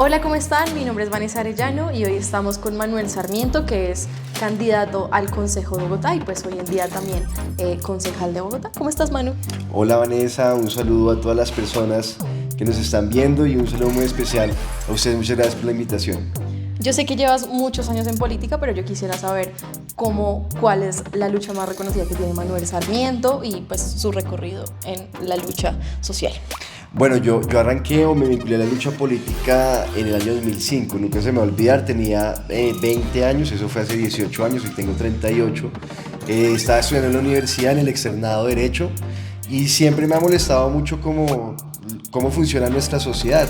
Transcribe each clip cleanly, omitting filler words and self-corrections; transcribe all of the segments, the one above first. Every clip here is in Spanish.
Hola, ¿cómo están? Mi nombre es Vanessa Arellano y hoy estamos con Manuel Sarmiento, que es candidato al Consejo de Bogotá y pues hoy en día también concejal de Bogotá. ¿Cómo estás, Manu? Hola Vanessa, un saludo a todas las personas que nos están viendo y un saludo muy especial a ustedes. Muchas gracias por la invitación. Yo sé que llevas muchos años en política, pero yo quisiera saber cuál es la lucha más reconocida que tiene Manuel Sarmiento y pues su recorrido en la lucha social. Bueno, yo arranqué o me vinculé a la lucha política en el año 2005, nunca se me va a olvidar, tenía 20 años, eso fue hace 18 años, hoy tengo 38. Estaba estudiando en la universidad en el externado de Derecho y siempre me ha molestado mucho cómo funciona nuestra sociedad,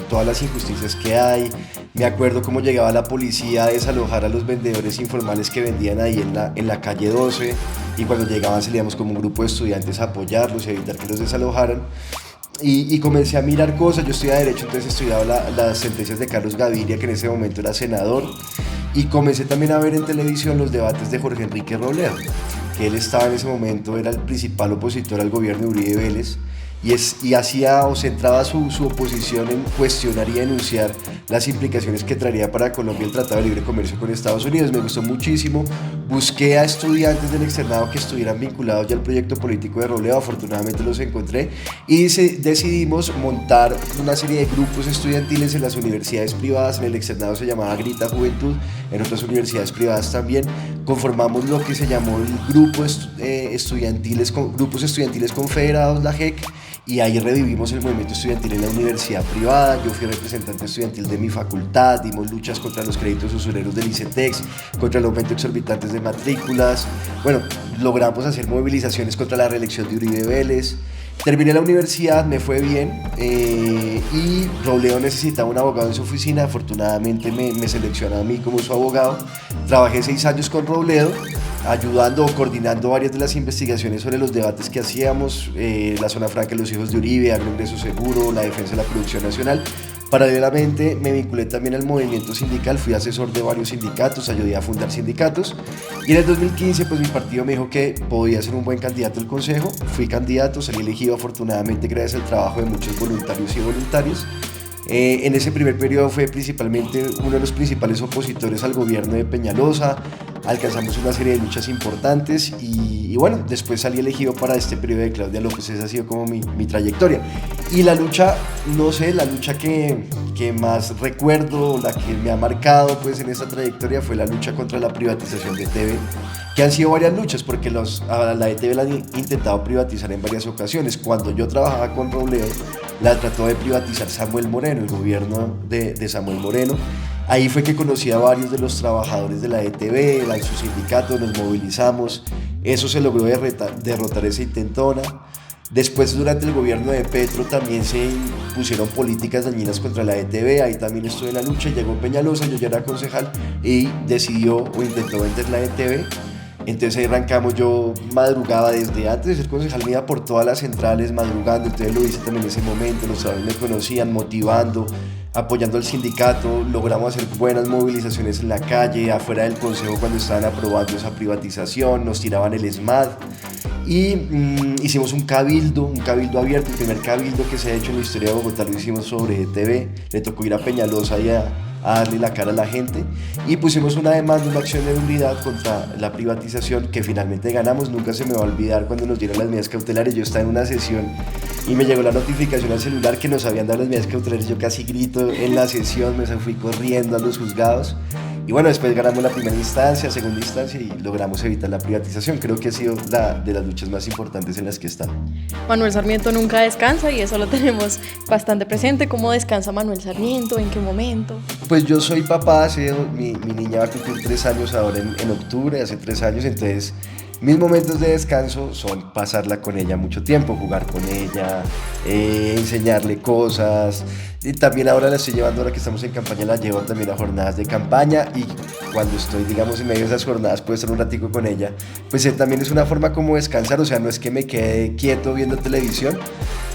todas las injusticias que hay. Me acuerdo cómo llegaba la policía a desalojar a los vendedores informales que vendían ahí en la calle 12 y cuando llegaban salíamos como un grupo de estudiantes a apoyarlos y a evitar que los desalojaran. Y comencé a mirar cosas, yo estudiaba Derecho, entonces estudiaba las sentencias de Carlos Gaviria, que en ese momento era senador, y comencé también a ver en televisión los debates de Jorge Enrique Robledo, que él estaba en ese momento, era el principal opositor al gobierno de Uribe Vélez, y hacía o centraba su oposición en cuestionar y denunciar las implicaciones que traería para Colombia el Tratado de Libre Comercio con Estados Unidos. Me gustó muchísimo, busqué a estudiantes del externado que estuvieran vinculados ya al proyecto político de Robledo, afortunadamente los encontré y decidimos montar una serie de grupos estudiantiles en las universidades privadas. En el externado se llamaba Grita Juventud, en otras universidades privadas también. Conformamos lo que se llamó el grupos estudiantiles confederados, la JEC, y ahí revivimos el movimiento estudiantil en la universidad privada. Yo fui representante estudiantil de mi facultad, dimos luchas contra los créditos usureros del ICETEX, contra el aumento exorbitante de matrículas. Bueno, logramos hacer movilizaciones contra la reelección de Uribe Vélez. Terminé la universidad, me fue bien y Robledo necesitaba un abogado en su oficina. Afortunadamente me seleccionó a mí como su abogado. Trabajé 6 años con Robledo, ayudando o coordinando varias de las investigaciones sobre los debates que hacíamos, la zona franca de los hijos de Uribe, agroingreso seguro, la defensa de la producción nacional. Paralelamente me vinculé también al movimiento sindical, fui asesor de varios sindicatos, ayudé a fundar sindicatos y en el 2015 pues mi partido me dijo que podía ser un buen candidato al consejo. Fui candidato, salí elegido afortunadamente gracias al trabajo de muchos voluntarios y voluntarias. En ese primer periodo fue principalmente uno de los principales opositores al gobierno de Peñalosa. Alcanzamos una serie de luchas importantes y bueno, después salí elegido para este periodo de Claudia López. Esa ha sido como mi trayectoria. Y la lucha, no sé, la lucha que más recuerdo, la que me ha marcado pues en esta trayectoria fue la lucha contra la privatización de ETV, que han sido varias luchas porque a la ETV la han intentado privatizar en varias ocasiones. Cuando yo trabajaba con Robledo, la trató de privatizar Samuel Moreno, el gobierno de Samuel Moreno. Ahí fue que conocí a varios de los trabajadores de la ETV, en su sindicato, nos movilizamos, eso se logró derrotar esa intentona. Después, durante el gobierno de Petro, también se pusieron políticas dañinas contra la ETV, ahí también estuve en la lucha, llegó Peñalosa, yo ya era concejal y decidió o intentó vender la ETV. Entonces ahí arrancamos, yo madrugaba desde antes de ser concejal, me iba por todas las centrales madrugando, entonces lo hice también en ese momento, los trabajadores me conocían, motivando, apoyando al sindicato, logramos hacer buenas movilizaciones en la calle, afuera del consejo cuando estaban aprobando esa privatización, nos tiraban el ESMAD y hicimos un cabildo abierto, el primer cabildo que se ha hecho en la historia de Bogotá lo hicimos sobre ETV, le tocó ir a Peñalosa y a darle la cara a la gente y pusimos una demanda, una acción de nulidad contra la privatización que finalmente ganamos. Nunca se me va a olvidar cuando nos dieron las medidas cautelares, yo estaba en una sesión y me llegó la notificación al celular que nos habían dado las medidas cautelares, yo casi grito en la sesión, me fui corriendo a los juzgados y bueno, después ganamos la primera instancia, segunda instancia y logramos evitar la privatización. Creo que ha sido de las luchas más importantes en las que he estado. Manuel Sarmiento nunca descansa y eso lo tenemos bastante presente. ¿Cómo descansa Manuel Sarmiento? ¿En qué momento? Pues yo soy papá, mi niña va a cumplir 3 años ahora en octubre, hace 3 años, entonces mis momentos de descanso son pasarla con ella mucho tiempo, jugar con ella, enseñarle cosas. Y también ahora la estoy llevando, ahora que estamos en campaña, la llevo también a jornadas de campaña y cuando estoy, digamos, en medio de esas jornadas puedo estar un ratico con ella. Pues también es una forma como descansar, o sea, no es que me quede quieto viendo televisión,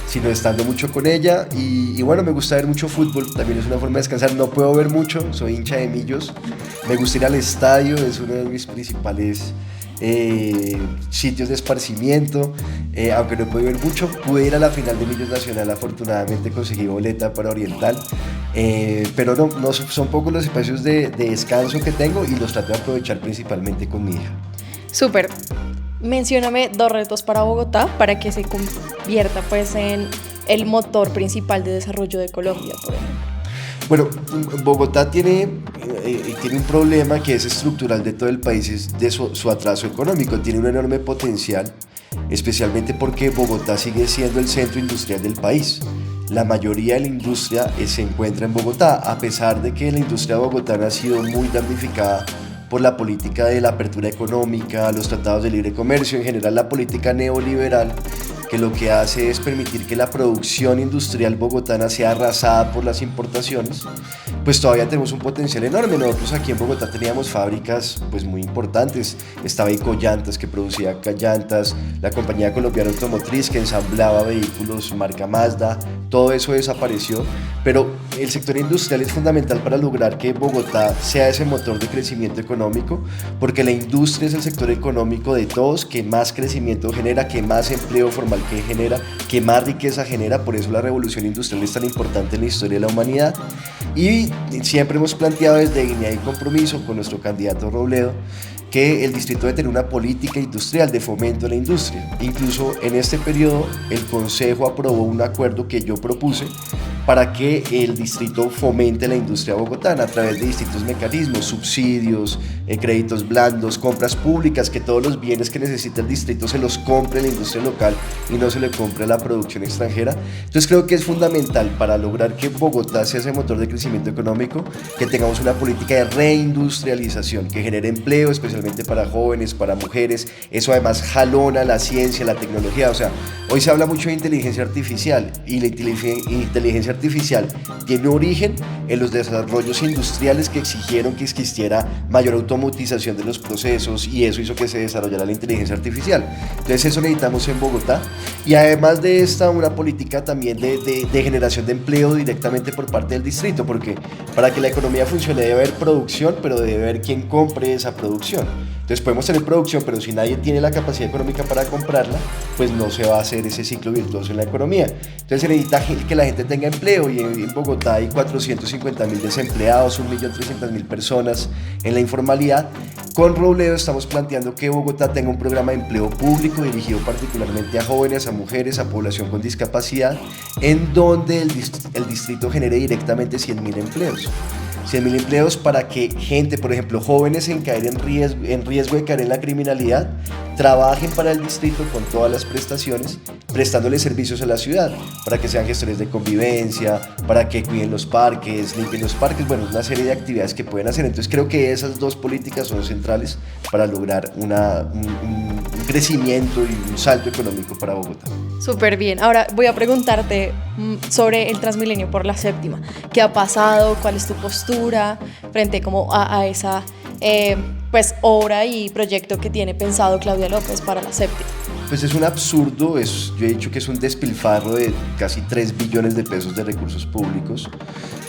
sino estando mucho con ella y bueno, me gusta ver mucho fútbol, también es una forma de descansar. No puedo ver mucho, soy hincha de Millos, me gusta ir al estadio, es uno de mis principales sitios de esparcimiento, aunque no pude ver mucho. Pude ir a la final de Millos Nacional, afortunadamente conseguí boleta para Oriental, Pero no son pocos los espacios de descanso que tengo y los trato de aprovechar principalmente con mi hija. Súper. Mencióname 2 retos para Bogotá para que se convierta pues en el motor principal de desarrollo de Colombia, por ejemplo. Bueno, Bogotá tiene un problema que es estructural de todo el país, es de su atraso económico. Tiene un enorme potencial, especialmente porque Bogotá sigue siendo el centro industrial del país. La mayoría de la industria se encuentra en Bogotá, a pesar de que la industria bogotana ha sido muy damnificada por la política de la apertura económica, los tratados de libre comercio, en general la política neoliberal, que lo que hace es permitir que la producción industrial bogotana sea arrasada por las importaciones. Pues todavía tenemos un potencial enorme. Nosotros aquí en Bogotá teníamos fábricas pues muy importantes. Estaba Ecollantas, que producía llantas, la compañía colombiana automotriz que ensamblaba vehículos marca Mazda. Todo eso desapareció, pero el sector industrial es fundamental para lograr que Bogotá sea ese motor de crecimiento económico, porque la industria es el sector económico de todos que más crecimiento genera, que más empleo formal que genera, que más riqueza genera. Por eso la revolución industrial es tan importante en la historia de la humanidad. Y siempre hemos planteado desde Dignidad y Compromiso con nuestro candidato Robledo que el distrito debe tener una política industrial de fomento a la industria. Incluso en este periodo el Consejo aprobó un acuerdo que yo propuse para que el distrito fomente la industria bogotana a través de distintos mecanismos, subsidios, créditos blandos, compras públicas, que todos los bienes que necesita el distrito se los compre la industria local y no se le compre a la producción extranjera. Entonces creo que es fundamental para lograr que Bogotá sea ese motor de crecimiento económico, que tengamos una política de reindustrialización que genere empleo, especialmente para jóvenes, para mujeres. Eso además jalona la ciencia, la tecnología. O sea, hoy se habla mucho de inteligencia artificial y la inteligencia artificial tiene origen en los desarrollos industriales que exigieron que existiera mayor automatización de los procesos, y eso hizo que se desarrollara la inteligencia artificial. Entonces eso necesitamos en Bogotá, y además de esta, una política también de generación de empleo directamente por parte del distrito, porque para que la economía funcione debe haber producción, pero debe haber quien compre esa producción. Entonces podemos tener producción, pero si nadie tiene la capacidad económica para comprarla, pues no se va a hacer ese ciclo virtuoso en la economía. Entonces se necesita que la gente tenga empleo, y en Bogotá hay 450.000 desempleados, 1.300.000 personas en la informalidad. Con Robledo estamos planteando que Bogotá tenga un programa de empleo público dirigido particularmente a jóvenes, a mujeres, a población con discapacidad, en donde el distrito genere directamente 100.000 empleos. 100.000 empleos para que gente, por ejemplo, jóvenes en riesgo de caer en la criminalidad, trabajen para el distrito con todas las prestaciones, prestándole servicios a la ciudad, para que sean gestores de convivencia, para que cuiden los parques, limpien los parques, bueno, una serie de actividades que pueden hacer. Entonces creo que esas dos políticas son centrales para lograr un crecimiento y un salto económico para Bogotá. Súper bien. Ahora voy a preguntarte sobre el Transmilenio por la séptima. ¿Qué ha pasado? ¿Cuál es tu postura frente como a esa pues obra y proyecto que tiene pensado Claudia López para la séptima? Pues es un absurdo, yo he dicho que es un despilfarro de casi 3 billones de pesos de recursos públicos,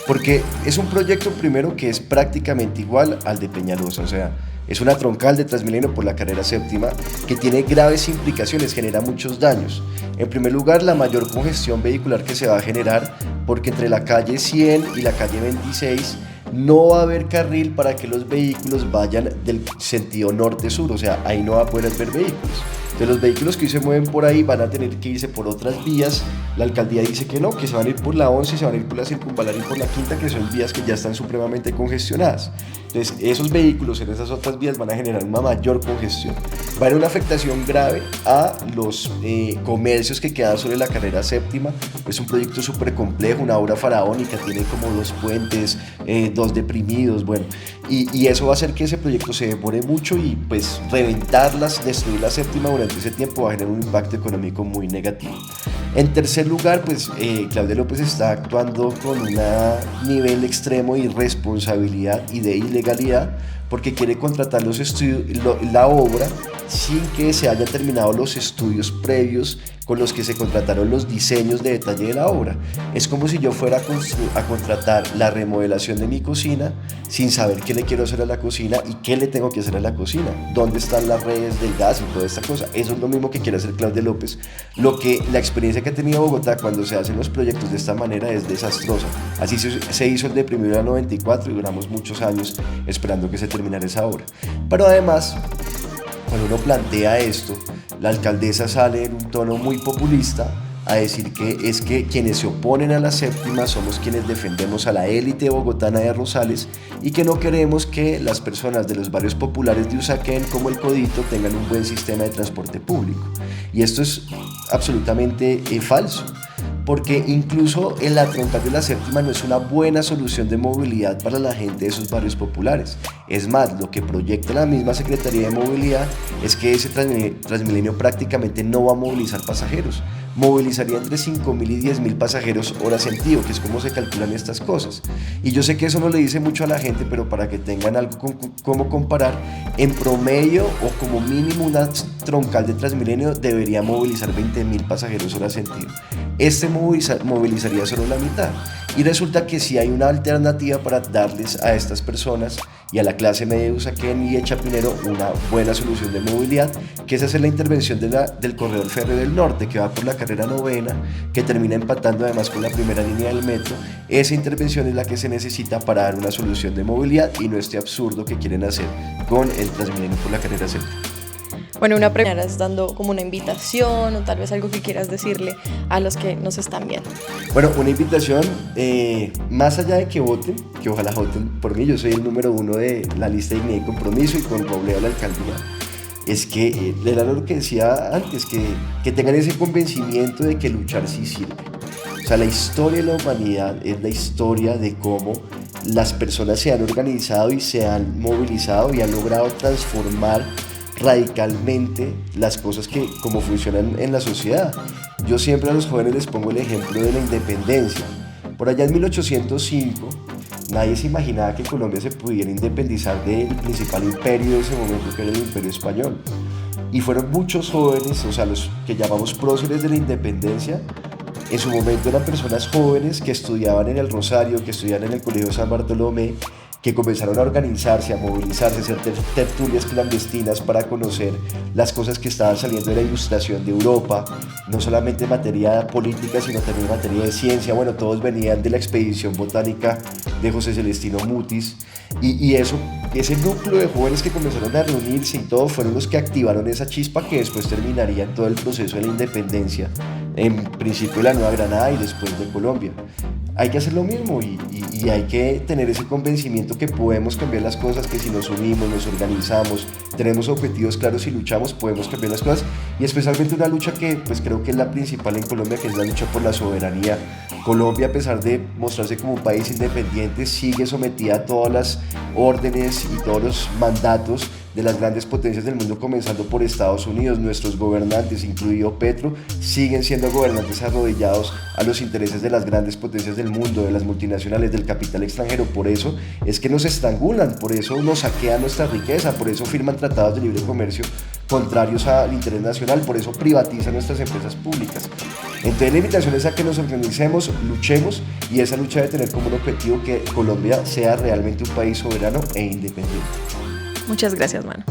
porque es un proyecto primero que es prácticamente igual al de Peñalosa. O sea, es una troncal de Transmilenio por la carrera séptima que tiene graves implicaciones, genera muchos daños. En primer lugar, la mayor congestión vehicular que se va a generar, porque entre la calle 100 y la calle 26 no va a haber carril para que los vehículos vayan del sentido norte-sur, o sea, ahí no va a poder ver vehículos. Entonces los vehículos que hoy se mueven por ahí van a tener que irse por otras vías. La alcaldía dice que no, que se van a ir por la 11, se van a ir por la Circunvalar y por la Quinta, que son vías que ya están supremamente congestionadas. Entonces esos vehículos en esas otras vías van a generar una mayor congestión. Va a haber una afectación grave a los comercios que quedan sobre la carrera séptima. Es un proyecto súper complejo, una obra faraónica, tiene como 2 puentes, 2 deprimidos, bueno, y eso va a hacer que ese proyecto se demore mucho, y pues reventarlas, destruir la séptima durante ese tiempo va a generar un impacto económico muy negativo. En tercer lugar, pues Claudia López está actuando con un nivel extremo de irresponsabilidad y de ilegalidad, porque quiere contratar la obra sin que se hayan terminado los estudios previos con los que se contrataron los diseños de detalle de la obra. Es como si yo fuera a contratar la remodelación de mi cocina sin saber qué le quiero hacer a la cocina y qué le tengo que hacer a la cocina, dónde están las redes del gas y toda esta cosa. Eso es lo mismo que quiere hacer Claudia López. La experiencia que ha tenido Bogotá cuando se hacen los proyectos de esta manera es desastrosa. Así se hizo el de Primavera 94 y duramos muchos años esperando que se terminara esa obra. Pero además, cuando uno plantea esto, la alcaldesa sale en un tono muy populista a decir que es que quienes se oponen a la séptima somos quienes defendemos a la élite bogotana de Rosales y que no queremos que las personas de los barrios populares de Usaquén como el Codito tengan un buen sistema de transporte público. Y esto es absolutamente falso, porque incluso en la troncal de la séptima no es una buena solución de movilidad para la gente de esos barrios populares. Es más, lo que proyecta la misma Secretaría de Movilidad es que ese Transmilenio prácticamente no va a movilizar pasajeros. Movilizaría entre 5.000 y 10.000 pasajeros hora sentido, que es como se calculan estas cosas. Y yo sé que eso no le dice mucho a la gente, pero para que tengan algo como comparar, en promedio o como mínimo una troncal de Transmilenio debería movilizar 20.000 pasajeros hora sentido. Este movilizaría solo la mitad. Y resulta que sí hay una alternativa para darles a estas personas y a la clase media de Usaquén y de Chapinero una buena solución de movilidad, que es hacer la intervención del corredor férreo del norte, que va por la carrera 9ª, que termina empatando además con la primera línea del metro. Esa intervención es la que se necesita para dar una solución de movilidad y no este absurdo que quieren hacer con el Transmilenio por la carrera 7. Bueno, una pregunta es dando como una invitación o tal vez algo que quieras decirle a los que nos están viendo. Bueno, una invitación, más allá de que voten, que ojalá voten por mí, yo soy el número 1 de la lista de Dignidad y Compromiso y con Robledo la alcaldía, es que era lo que decía antes, que tengan ese convencimiento de que luchar sí sirve. O sea, la historia de la humanidad es la historia de cómo las personas se han organizado y se han movilizado y han logrado transformar radicalmente las cosas que como funcionan en la sociedad. Yo siempre a los jóvenes les pongo el ejemplo de la independencia. Por allá en 1805 nadie se imaginaba que Colombia se pudiera independizar del principal imperio de ese momento, que era el Imperio Español, y fueron muchos jóvenes, o sea, los que llamamos próceres de la independencia. En su momento eran personas jóvenes que estudiaban en el Rosario, que estudiaban en el Colegio San Bartolomé, que comenzaron a organizarse, a movilizarse, a hacer tertulias clandestinas para conocer las cosas que estaban saliendo de la ilustración de Europa, no solamente en materia política, sino también en materia de ciencia. Bueno, todos venían de la expedición botánica de José Celestino Mutis, y ese núcleo de jóvenes que comenzaron a reunirse y todos fueron los que activaron esa chispa que después terminaría en todo el proceso de la independencia, en principio de la Nueva Granada y después de Colombia. Hay que hacer lo mismo y hay que tener ese convencimiento que podemos cambiar las cosas, que si nos unimos, nos organizamos, tenemos objetivos claros y luchamos, podemos cambiar las cosas, y especialmente una lucha que pues creo que es la principal en Colombia, que es la lucha por la soberanía. Colombia, a pesar de mostrarse como un país independiente, sigue sometida a todas las órdenes y todos los mandatos de las grandes potencias del mundo, comenzando por Estados Unidos. Nuestros gobernantes, incluido Petro, siguen siendo gobernantes arrodillados a los intereses de las grandes potencias del mundo, de las multinacionales, del capital extranjero. Por eso es que nos estrangulan, por eso nos saquean nuestra riqueza, por eso firman tratados de libre comercio contrarios al interés nacional, por eso privatizan nuestras empresas públicas. Entonces la invitación es a que nos organicemos, luchemos, y esa lucha debe tener como un objetivo que Colombia sea realmente un país soberano e independiente. Muchas gracias, Manu.